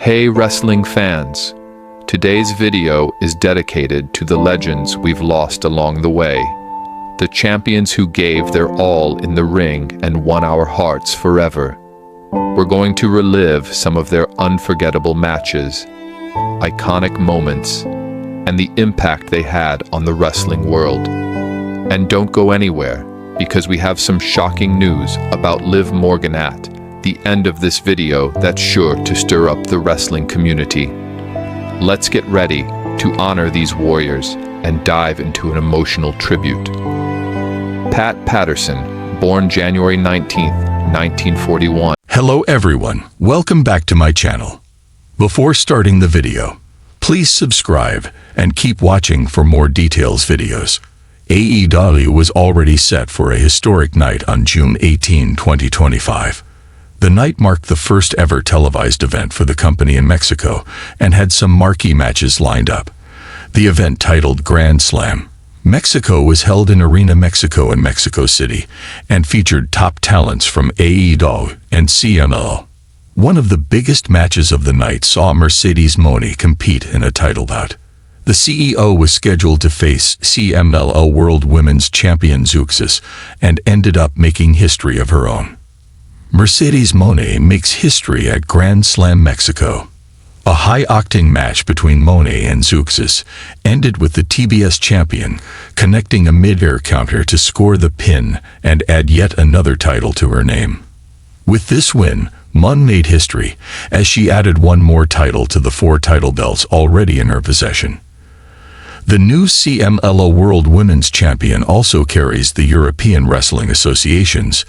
Hey wrestling fans! Today's video is dedicated to the legends we've lost along the way. The champions who gave their all in the ring and won our hearts forever. We're going to relive some of their unforgettable matches, iconic moments, and the impact they had on the wrestling world. And don't go anywhere, because we have some shocking news about Liv Morgan at the end of this video that's sure to stir up the wrestling community. Let's get ready to honor these warriors and dive into an emotional tribute. Pat Patterson, born January 19th, 1941. Hello everyone, welcome back to my channel. Before starting the video, please subscribe and keep watching for more details videos. AEW was already set for a historic night on June 18, 2025. The night marked the first ever televised event for the company in Mexico and had some marquee matches lined up. The event, titled Grand Slam Mexico, was held in Arena Mexico in Mexico City and featured top talents from AEW and CMLL. One of the biggest matches of the night saw Mercedes Moné compete in a title bout. The CEO was scheduled to face CMLL World Women's Champion Zeuxis and ended up making history of her own. Mercedes Moné makes history at Grand Slam Mexico. A high-octane match between Moné and Zeuxis ended with the TBS champion connecting a mid-air counter to score the pin and add yet another title to her name. With this win, Moné made history as she added one more title to the 4 title belts already in her possession. The new CMLL World Women's Champion also carries the European Wrestling Association's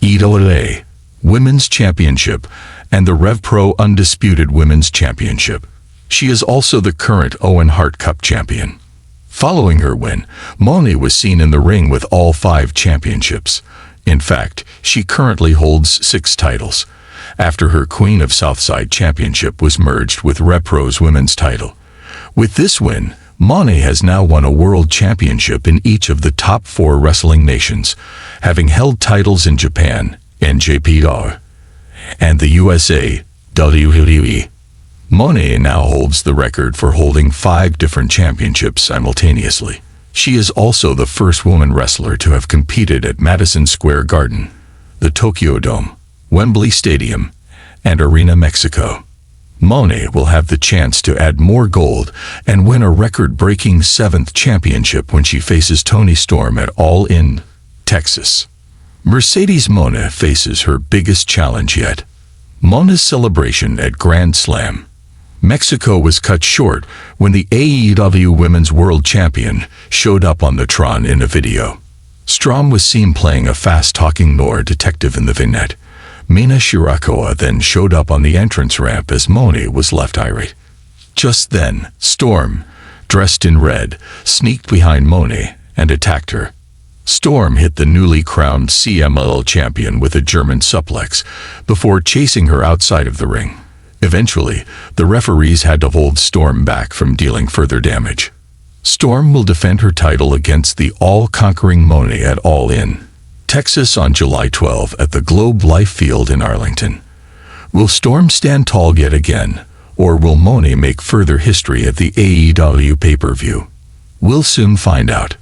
AEW Women's Championship and the RevPro Undisputed Women's Championship. She is also the current Owen Hart Cup champion. Following her win, Moné was seen in the ring with all 5 championships. In fact, she currently holds 6 titles, after her Queen of Southside Championship was merged with RevPro's women's title. With this win, Moné has now won a world championship in each of the top 4 wrestling nations, having held titles in Japan, NJPW, and the USA, WWE. Moné now holds the record for holding 5 different championships simultaneously. She is also the first woman wrestler to have competed at Madison Square Garden, the Tokyo Dome, Wembley Stadium, and Arena Mexico. Moné will have the chance to add more gold and win a record-breaking 7th championship when she faces Toni Storm at All In, Texas. Mercedes Moné faces her biggest challenge yet. Moné's celebration at Grand Slam Mexico was cut short when the AEW Women's World Champion showed up on the Tron in a video. Storm was seen playing a fast-talking noir detective in the vignette. Mina Shirakawa then showed up on the entrance ramp as Moné was left irate. Just then, Storm, dressed in red, sneaked behind Moné and attacked her. Storm hit the newly crowned CMLL champion with a German suplex before chasing her outside of the ring. Eventually, the referees had to hold Storm back from dealing further damage. Storm will defend her title against the all-conquering Moné at All In, Texas on July 12 at the Globe Life Field in Arlington. Will Storm stand tall yet again, or will Moné make further history at the AEW pay-per-view? We'll soon find out.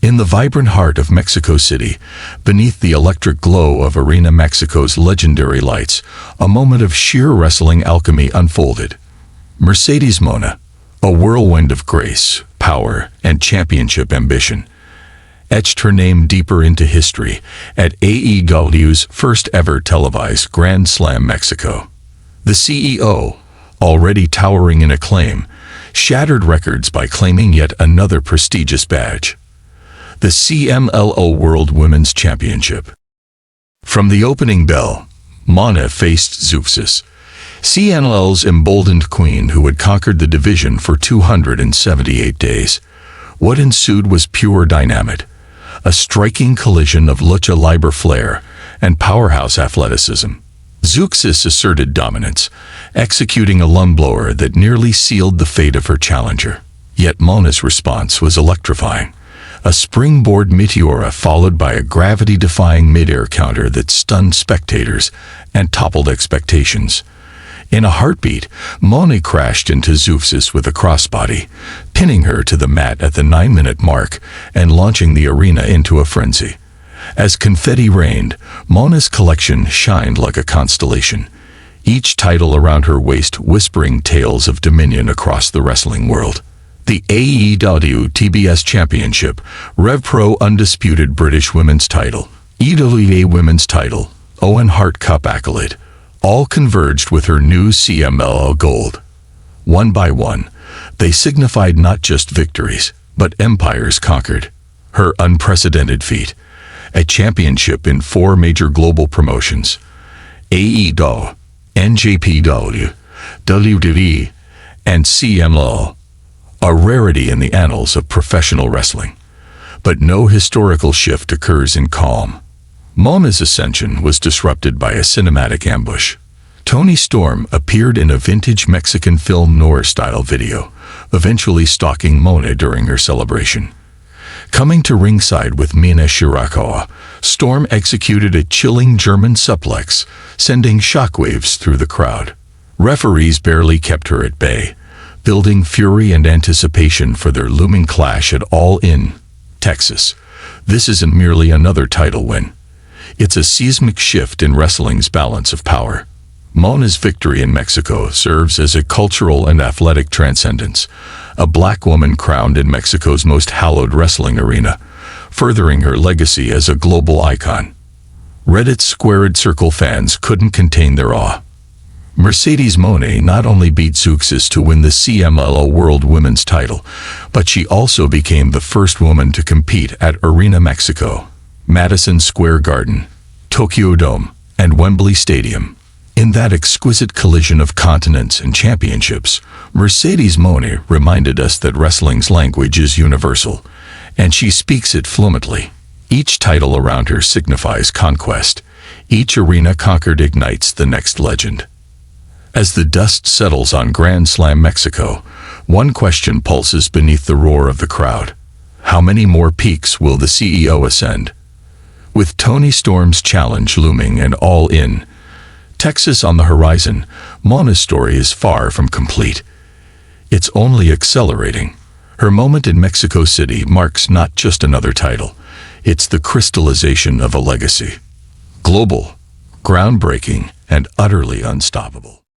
In the vibrant heart of Mexico City, beneath the electric glow of Arena Mexico's legendary lights, a moment of sheer wrestling alchemy unfolded. Mercedes Moné, a whirlwind of grace, power, and championship ambition, etched her name deeper into history at AEW's first ever televised Grand Slam Mexico. The CEO, already towering in acclaim, shattered records by claiming yet another prestigious badge: the CMLL World Women's Championship. From the opening bell, Moné faced Zeuxis, CMLL's emboldened queen who had conquered the division for 278 days. What ensued was pure dynamite, a striking collision of lucha libre flair and powerhouse athleticism. Zeuxis asserted dominance, executing a lungblower that nearly sealed the fate of her challenger. Yet Moné's response was electrifying. A springboard meteora followed by a gravity-defying mid-air counter that stunned spectators and toppled expectations. In a heartbeat, Moné crashed into Zeus with a crossbody, pinning her to the mat at the 9-minute mark and launching the arena into a frenzy. As confetti rained, Moné's collection shined like a constellation, each title around her waist whispering tales of dominion across the wrestling world. The AEW TBS Championship, Rev Pro Undisputed British Women's Title, EWA Women's Title, Owen Hart Cup accolade, all converged with her new CMLL Gold. One by one, they signified not just victories, but empires conquered. Her unprecedented feat, a championship in 4 major global promotions, AEW, NJPW, WWE, and CMLL, a rarity in the annals of professional wrestling. But no historical shift occurs in calm. Moné's ascension was disrupted by a cinematic ambush. Toni Storm appeared in a vintage Mexican film noir-style video, eventually stalking Moné during her celebration. Coming to ringside with Mina Shirakawa, Storm executed a chilling German suplex, sending shockwaves through the crowd. Referees barely kept her at bay, building fury and anticipation for their looming clash at All In, Texas. This isn't merely another title win. It's a seismic shift in wrestling's balance of power. Moné's victory in Mexico serves as a cultural and athletic transcendence, a black woman crowned in Mexico's most hallowed wrestling arena, furthering her legacy as a global icon. Reddit's Squared Circle fans couldn't contain their awe. Mercedes Moné not only beat Zeus to win the CMLL World Women's Title, but she also became the first woman to compete at Arena Mexico, Madison Square Garden, Tokyo Dome, and Wembley Stadium. In that exquisite collision of continents and championships, Mercedes Moné reminded us that wrestling's language is universal, and she speaks it fluently. Each title around her signifies conquest. Each arena conquered ignites the next legend. As the dust settles on Grand Slam Mexico, one question pulses beneath the roar of the crowd. How many more peaks will the CEO ascend? With Toni Storm's challenge looming and All In, Texas on the horizon, Moné's story is far from complete. It's only accelerating. Her moment in Mexico City marks not just another title, it's the crystallization of a legacy. Global, groundbreaking, and utterly unstoppable.